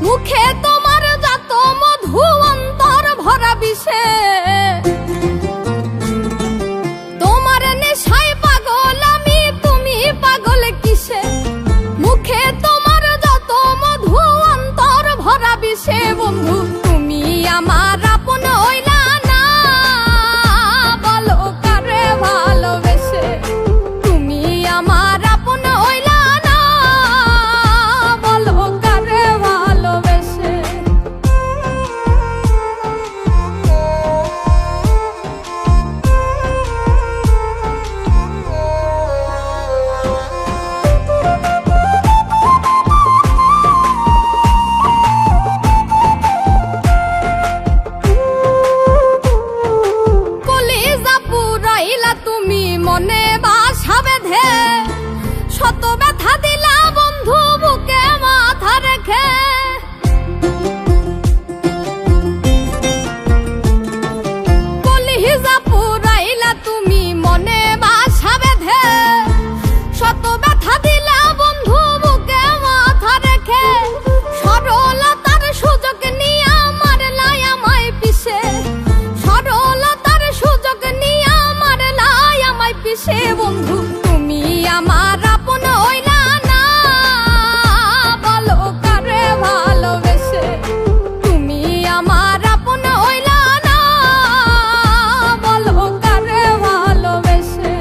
মুখে তোমার যত মধু অন্তর ভরা বিষে তোমার নেশায় পাগল আমি তুমি পাগল কিসে মুখে তোমার যত মধু অন্তর ভরা বিষে বন্ধু তুমি আমার আপন হইলা না বলো কারে ভালোবেসে তুমি আমার আপন হইলা না বলো কারে ভালোবেসে কলিজা পুরাইলা তুমি মনে বাসা বেঁধে শত ব্যথা দিলা বন্ধু বুকে মাথা রেখে কলিজা পুরাইলা তুমি মনে বাসা বেঁধে শত ব্যথা দিলা বন্ধু বুকে মাথা রেখে সরলতার সুযোগ নিয়ে আমার লাই আমায় পিছে সরলতার সুযোগ নিয়ে আমার লাই আমায় পিছে বন্ধু তুমি আমার আপন হইলা না বলো কারে ভালোবেসে তুমি আমার আপন হইলা না বলো কারে ভালোবেসে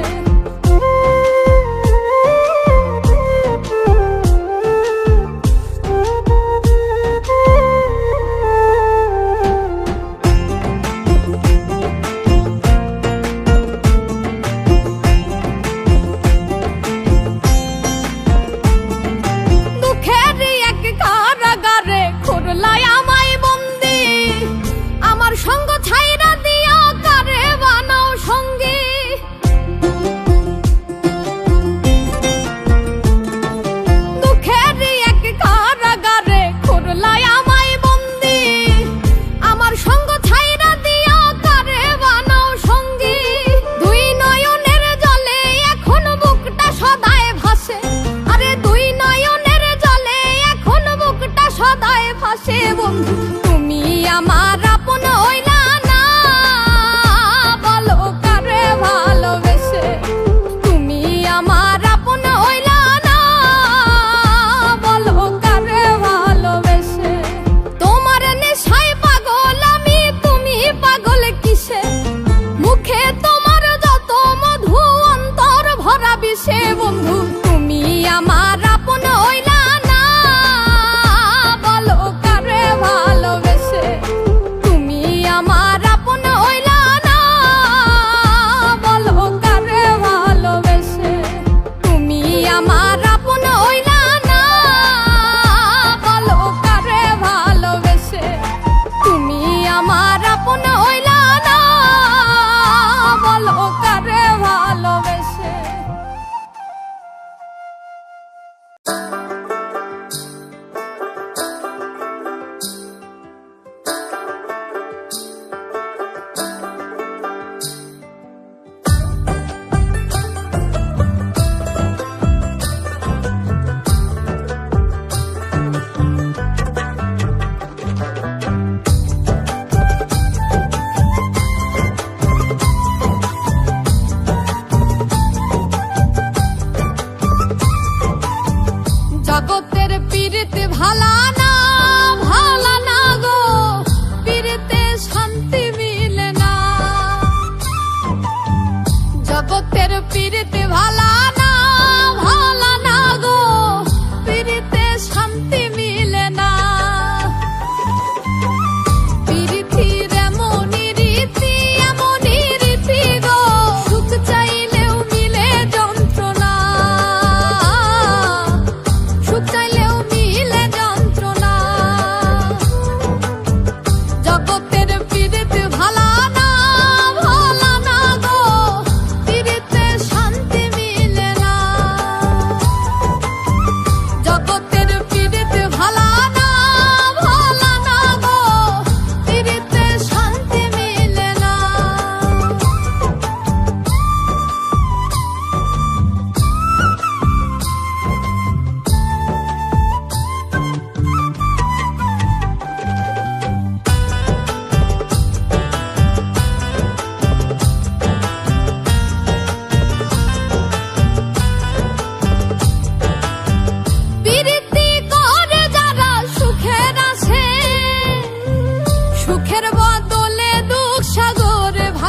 দুঃখের এক কারাগারে খুরলাই আমায় বন্দি আমার সঙ্গ ছাইরা দিয়া কারে বানাও সঙ্গী দুঃখের এক কারাগারে খুরলাই আমায় বন্দি আমার সঙ্গ ছাইরা দিয়া কারে বানাও সঙ্গী দুই নয়নের জলে এখন বুকটা সদায় ভাসে আরে দুই নয়নের জলে এখন বুকটা সদায় ভাসে বন্ধু তুমি আমার আপন হইলা না বলো কারে ভালোবেসে তুমি আমার আপন হইলা না বলো কারে ভালোবেসে তোমার নেশায় পাগল আমি তুমি পাগল কিসে মুখে তোমার যত মধু অন্তর ভরা বিষে বন্ধু তুমি আমার আপন হইলা না বলো কারে ভালোবেসে তুমি আমার আপন হইলা না বলো কারে ভালোবেসে তুমি আমার আপন হইলা না বলো কারে ভালোবেসে তুমি আমার আপন হইলা না বলো কারে ভালোবেসে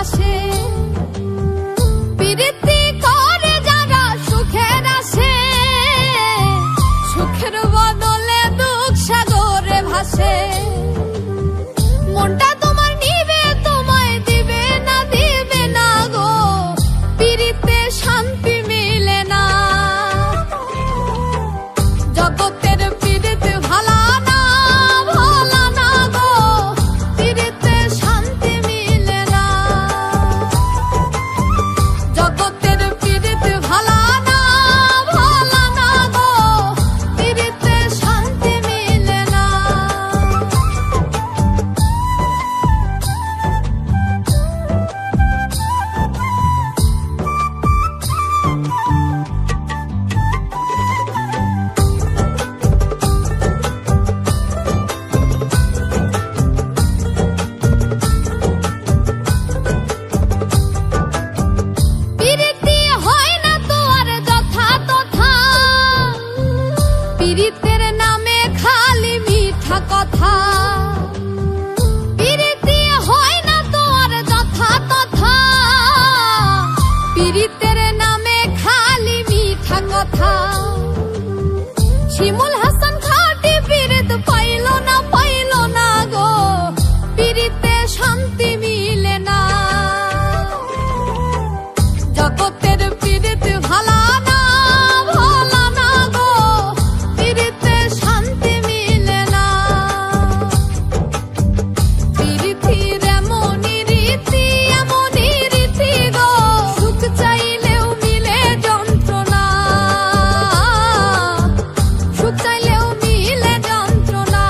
ভাসে। প্রীতি করে যারা সুখের আসে, সুখের বদলে দুঃখ সাগরে ভাসে। মনটা তোমার নিবে, তোমায় দিবে না, দিবে না গো, প্রীতিতে শান্তি মিলে না। জগতের প্রীতি ভালা না, ভালা না গো, প্রীতিতে শান্তি মিলে না। জগতের প্রীতি ভালা না, ভালা না গো, প্রীতিতে শান্তি মিলে না। প্রীতি হয় না তো আর যথা তথা, প্রীতির নামে খালি মিঠা কথা। প্রীতি হয় না তো আর যথা তথা, প্রীতির নামে খালি মিঠা কথা। শিমুল হাসান খাটি প্রীত পাইল না, পাইল না গো, প্রীতিতে শান্তি মিলে না। জগতের প্রীতি ভালা না, ভালা না গো, প্রীতিতে শান্তি মিলে না। প্রীতির এমনই রীতি, এমনই রীতি গো, সুখ চাইলেও মিলে যন্ত্রণা, সুখ চাইলেও মিলে যন্ত্রণা।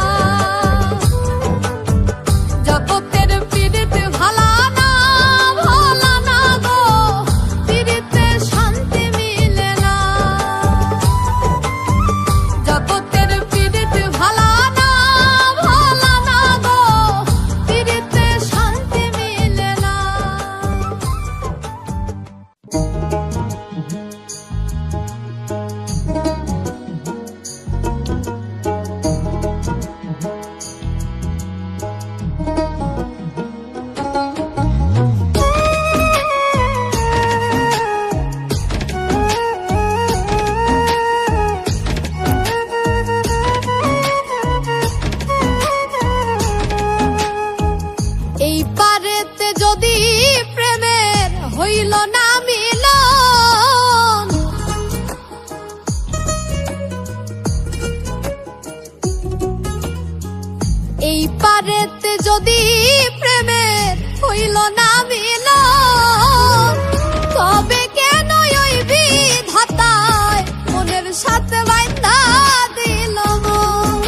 জগতের প্রীতি ভালা না, ভালা না গো, প্রীতিতে শান্তি মিলে না। জগতের প্রীতি ভালা না, ভালা না গো, প্রীতিতে শান্তি মিলে না। এই পারেতে যদি প্রেমের হইল না মিলন, এই পারেতে যদি প্রেমের হইল না মিলন, তবে কেন ওই বিধাতায় মনের সাথে বাইন্ধা দিল মন?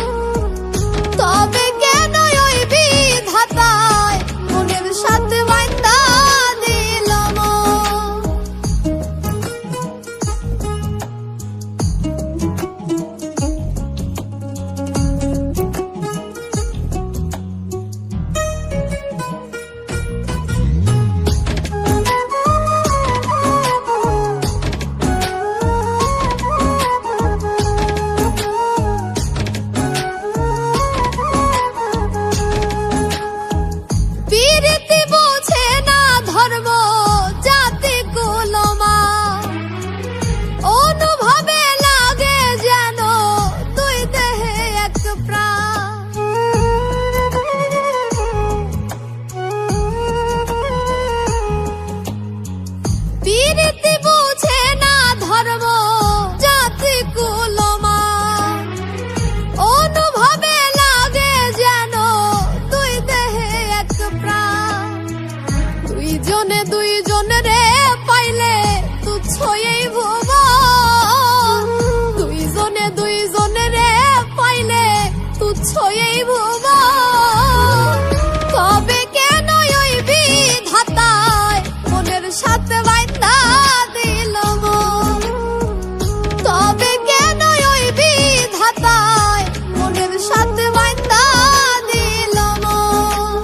তবে কেন ওই বিধাতায় মনের সাথে বাইন্ধা দিল মন? প্রীতি বোঝে না ধর্ম জাতি কুলমা, অনুভবে লাগে যেন দুই দেহে এক প্রাণ। প্রীতি বোঝে না ধর্ম জাতি কুলমা, অনুভবে লাগে যেন দুই দেহে এক প্রাণ। দুইজনে দুইজনে পাইলে তুচ্ছ এই ভুবন, দুইজনে দুইজনে পাইলে তুচ্ছ এই ভুবন। তবে কেন ওই বিধাতায় মনের সাথে বাইন্ধা দিল মন? তবে কেন ওই বিধাতায় মনের সাথে বাইন্ধা দিল মন?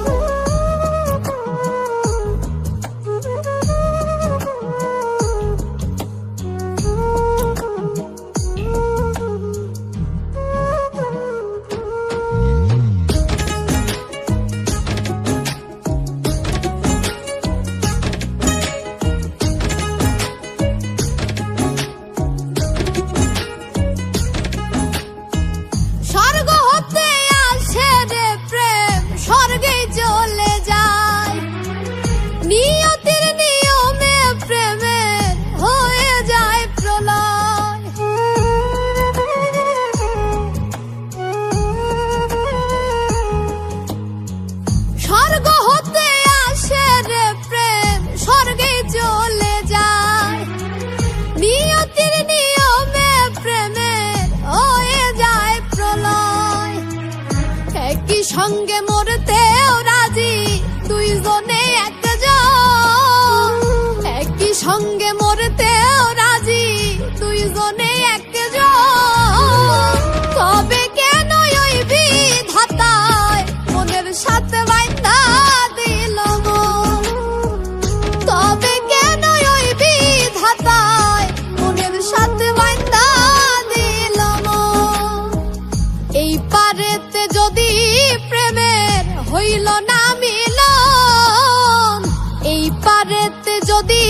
পারেতে যদি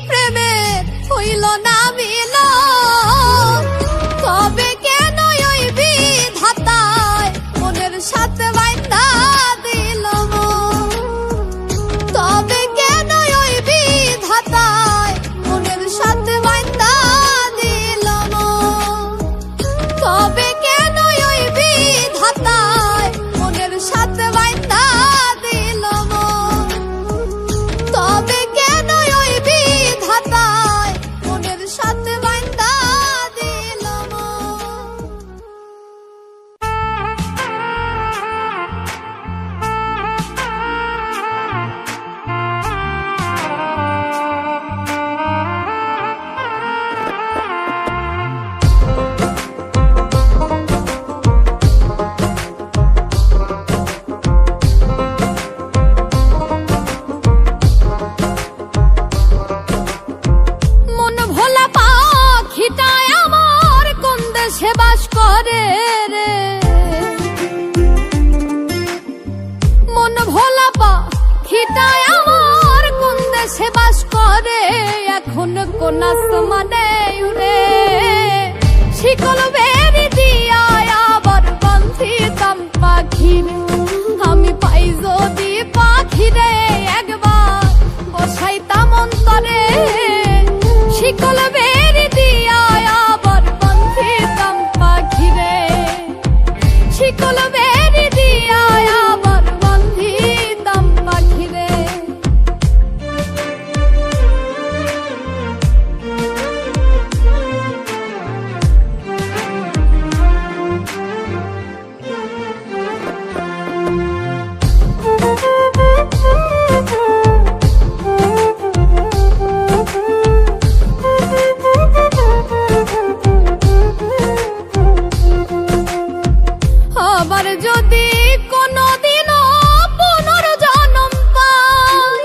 প্রেমে হইল না মিল, তবে কেন ওই বিধাতায় মনের সাথে বাইন্ধা দিল মন? তবে কেন ওই বিধাতায় মনের সাথে বাইন্ধা দিল মন? তবে কেন ওই বিধাতায় মনের সাথে বাইন্ধা দিল মন? তবে কেন ওই বিধাতায় মনের সাথে বাইন্ধা দিল মন? মন ভোলা পাখিটায় আমার কোন দেশে বাস করে রে? মন ভোলা পাখিটায় আমার কোন দেশে বাস করে? এখন কোন আসমানে উড়ে? শিকল বেরি দিয়া আবার বান্ধিতাম পাখির, আমি পাই যদি পাখিরে একবার বসাইতাম অন্তরে। শিকল বেরি দিয়া আবার বান্ধিতাম পাখিরে, শিকল বেরি দিয়া আবার বান্ধিতাম পাখিরে। আবার যদি কোনদিনও পুনর্জন্ম পাই,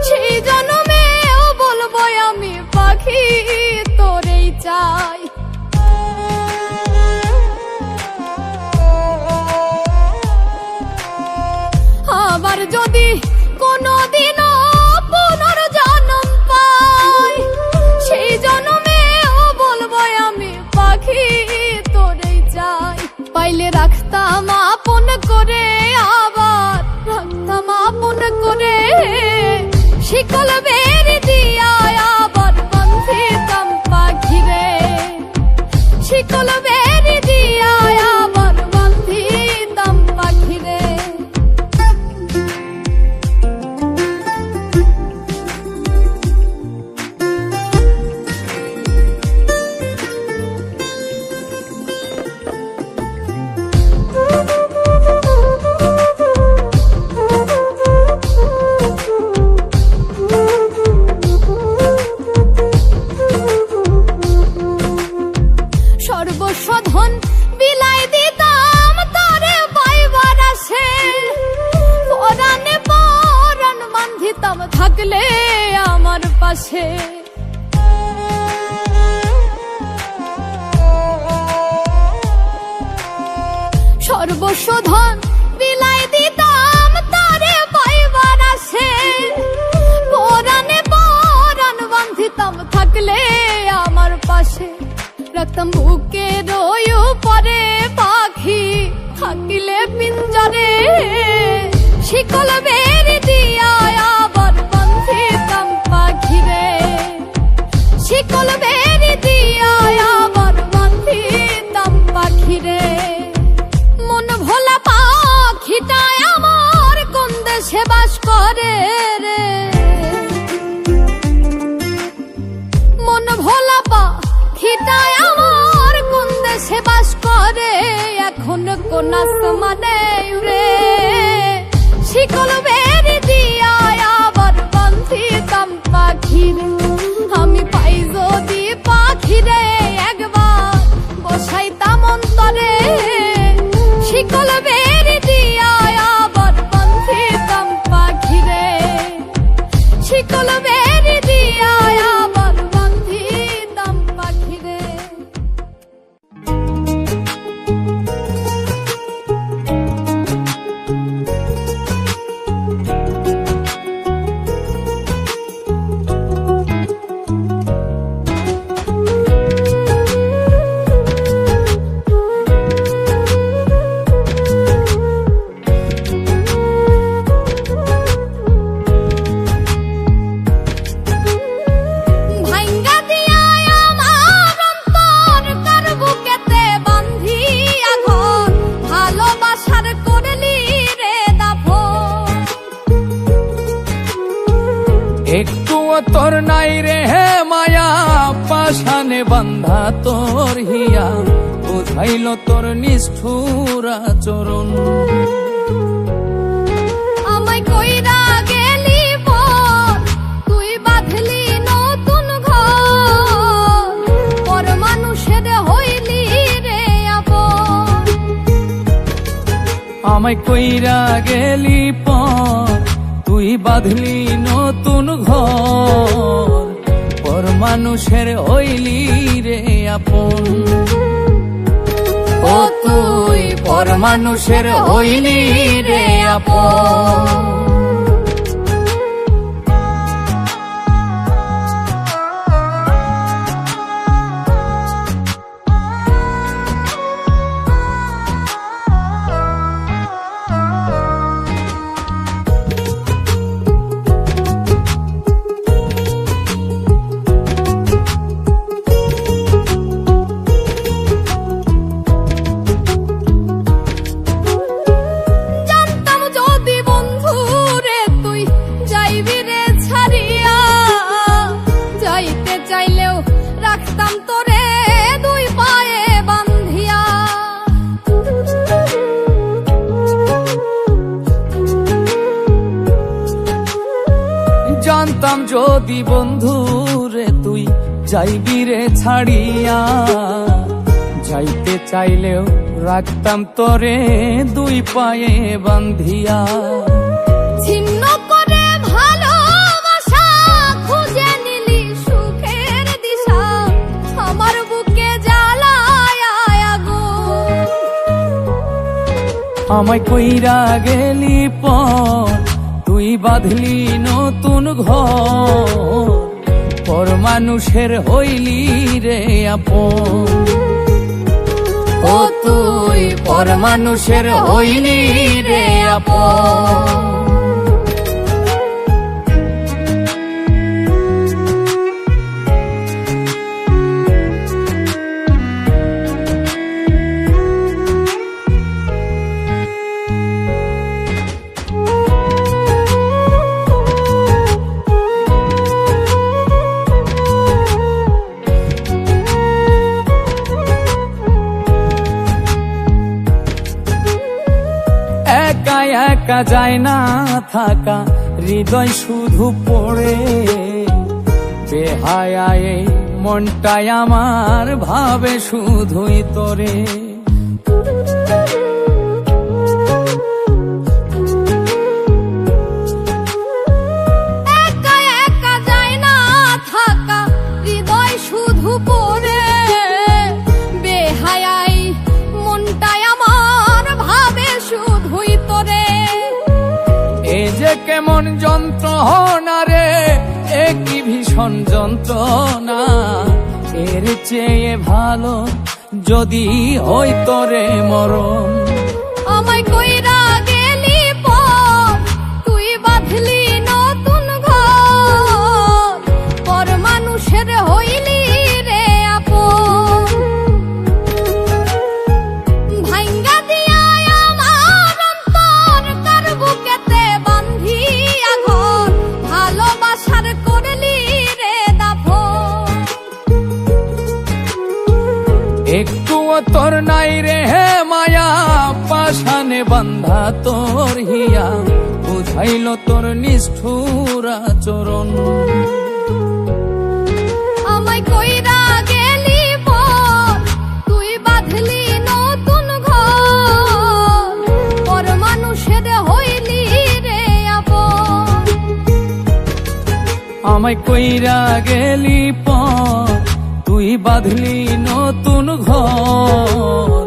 সেই জন্মেও বলবো আমি পাখি তোরেই চাই। আবার যদি কোনদিনও পুনর্জন্ম পাই, সেই জন্মেও বলবো আমি পাখি তোরেই চাই। পাইলে রাখতাম আপন করে, আবার রাখতাম আপন করে। শিকল বেরি দিয়া আবার বান্ধিতাম পাখিরে, শিকল বেরি দিয়া আবার বান্ধিতাম পাখিরে। সর্বস্ব ধন বিলাই দিতাম তারে পাইবার আসে, পরাণে পরাণ বান্ধিতাম থাকলে আমার পাশে। সর্বস্ব ধন বিলাই দিতাম তারে পাইবার আসে, পরাণে পরাণ বান্ধিতাম থাকলে আমার পাশে। রাখতাম বুকে রয়ু পরে পাখি থাকিলে পিঞ্জরে, শিকল বেরি দিয়া আবার বান্ধিতাম পাখিরে, শিকল বেরি দিয়া আবার বান্ধিতাম পাখিরে। মন ভোলা পাখিটায় আমার কোন দেশে বাস করে রে? মন ভোলা পাখিটায় আমার কোন দেশে বাস করে? এখন কোন আসমানে উড়ে? শিকল বেরি দিয়া আবার বান্ধিতাম পাখির, আমি পাই যদি পাখিরে একবার বসাইতাম অন্তরে। শিকল বেরি দিয়া আবার বান্ধিতাম পাখিরে, শিকল বেরি দিয়া আবার বান্ধিতাম পাখিরে। একটুও তোর নাই রে হে মায়া, পাশানে বান্ধা তোর হিয়া, বুঝাইল তোর নিষ্ঠুর আচরণ। আমায় কইরা গেলি পর, তুই বাঁধলি নতুন ঘর, পর মানুষের হইলি রে আপন। আমায় কইরা গেলি পর, তুই বাঁধলি নতুন ঘর, পর মানুষের হইলি রে আপন। ও তুই পর মানুষের হইলি রে আপন। জানতাম যদি বন্ধু রে তুই যাইবি রে ছাড়িয়া, যাইতে চাইলেও রাখতাম তোরে দুই পায়ে বান্ধিয়া। ছিন্ন করে ভালোবাসা খুঁজে নিলি সুখের দিশা, আমার বুকে জ্বালায় আগুন। আমায় কইরা গেলি পর, তুই বাঁধলি নতুন ঘর, পর মানুষের হইলি রে আপন। ও তুই পর মানুষের হইলি রে আপন। একা একা যায় না থাকা, হৃদয় শুধু পড়ে, বেহায়ায় মনটাই আমার ভাবে শুধুই তোরে। একা একা যায় না থাকা, হৃদয় শুধু পড়ে, বেহায়াই মনটাই আমার ভাবে শুধুই তোরে। এ যে কেমন যন্ত্রণা রে, এ কি ভীষণ যন্ত্রণা, এর চেয়ে ভালো যদি হই তোরে মরণ। আমায় কইরা গেলি পর, তুই বাঁধলি নতুন ঘর, পর মানুষের হইলি রে আপন। ভাঙ্গা দিয়া আমার অন্তর কার বুকেতে বান্ধিয়া ঘর, ভালোবাসার করলি রে দাফন। একটুও তোর নাই রে হে মায়া, পাশানে বান্ধা তোর হিয়া, বুঝাইল তোর নিষ্ঠুর আচরণ। আমায় কইরা গেলি পর, তুই বাঁধলি নতুন ঘর, পর মানুষের হইলি রে আপন। আমায় কইরা গেলি পর, তুই বাঁধলি নতুন ঘর,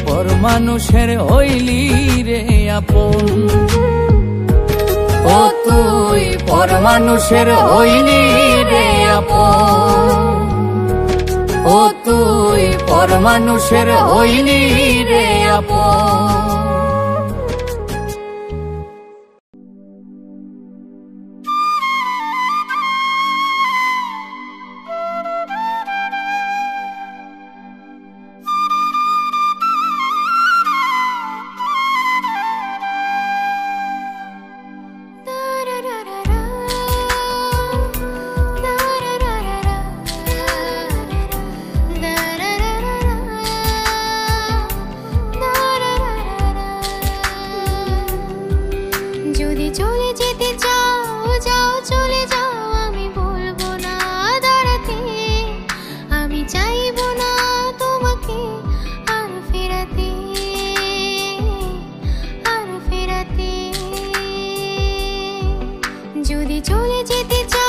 পর মানুষের হইলি রে আপন। ও তুই পর মানুষের হইলি রে আপন। ও তুই পর মানুষের হইলি রে আপন। যদি চলে যেতে চাও